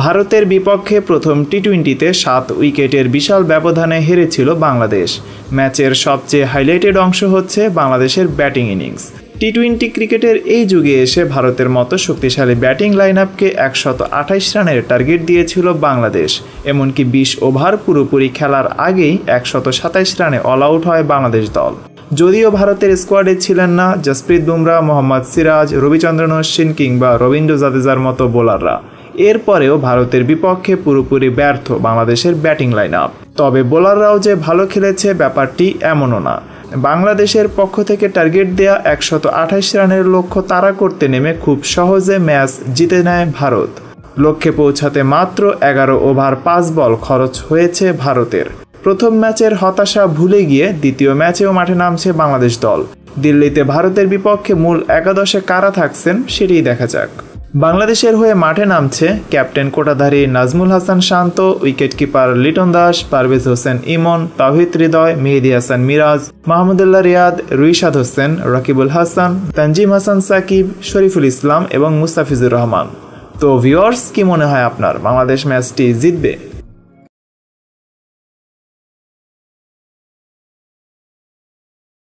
ভারতের বিপক্ষে প্রথম টি-20তে 7 উইকেটের বিশাল ব্যবধানে হেরেছিল বাংলাদেশ। ম্যাচের সবচেয়ে হাইলাইটেড অংশ হচ্ছে বাংলাদেশের ব্যাটিং ইনিংস। টি-20 ক্রিকেটের এই যুগে এসে ভারতের মতো শক্তিশালী ব্যাটিং লাইনআপকে 128 রানের টার্গেট দিয়েছিল বাংলাদেশ। এমনকি 20 ওভার পুরোপুরি খেলার আগেই 127 রানে অল আউট হয় বাংলাদেশ দল। যদিও ভারতের স্কোয়াডে ছিলেন না জসপ্রীত বুমরা, মোহাম্মদ সিরাজ, রবিচন্দ্রন অশ্বিন কিংবা রবীন্দ্র জাদেজার মতো বোলাররা, এরপরেও ভারতের বিপক্ষে পুরোপুরি ব্যর্থ বাংলাদেশের ব্যাটিং লাইনআপ। তবে বোলাররাও যে ভালো খেলেছে ব্যাপারটি এমনও না। বাংলাদেশের পক্ষ থেকে টার্গেট দেয়া 128 রানের লক্ষ্য তাড়া করতে নেমে খুব সহজে ম্যাচ জিতে নেয় ভারত। লক্ষ্যে পৌঁছাতে মাত্র 11 ওভার 5 বল খরচ হয়েছে ভারতের। প্রথম ম্যাচের হতাশা ভুলে গিয়ে দ্বিতীয় ম্যাচেও মাঠে নামছে বাংলাদেশ দল। দিল্লিতে ভারতের বিপক্ষে মূল একাদশে কারা থাকছেন সেটিই দেখা যাক। বাংলাদেশের হয়ে মাঠে নামছে ক্যাপ্টেন কোটাধারী নাজমুল হাসান শান্ত, উইকেটকিপার লিটন দাস, পারভেজ হোসেন ইমন, তাওহিদ হৃদয়, মেহেদী হাসান মিরাজ, মাহমুদুল্লাহ রিয়াদ, রুইশাদ হোসেন, রাকিবুল হাসান, তানজিম হাসান সাকিব, শরীফুল ইসলাম এবং মুস্তাফিজুর রহমান। তো ভিউয়ার্স, কি মনে হয় আপনার, বাংলাদেশ ম্যাচটি জিতবে?